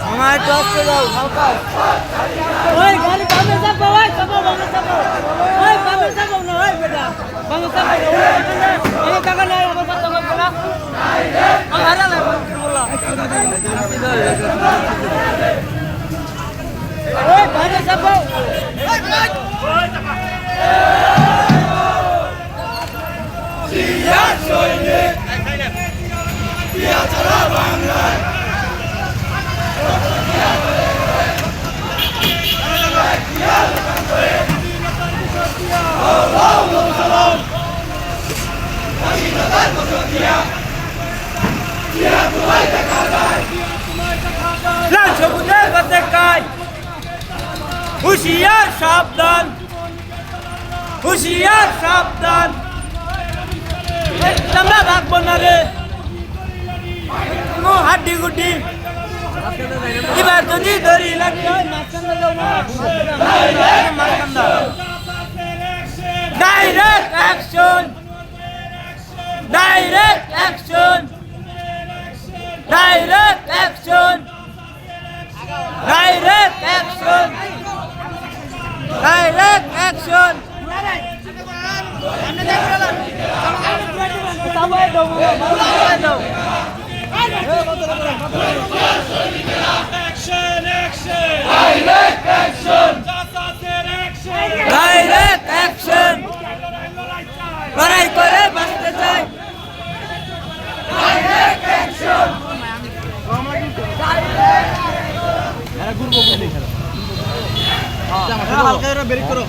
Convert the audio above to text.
আমার টপকে দাও হালকা ওই গাড়ি বামে যাবো ওই যাবো বামে যাবো ওই বামে যাবো না ওই বেটা বামে যাবো এই টাকা নাই আমার কথা বলবো না আমার হারা বলা ওই বামে যাবো ওই জিয়া সৈনিক জিয়া ছাড়া বাংলা হুশিয়ার সাবধান হুশিয়ার সাবধান তোমরা ভাগবো না রে হাড্ডি গুড্ডি এবার যদি ধরি লাগবে direct action direct action direct action direct action direct action direct action লড়াই করে বাঁচতে চাই ডাইরেক্ট অ্যাকশন হালকা বেরিক করো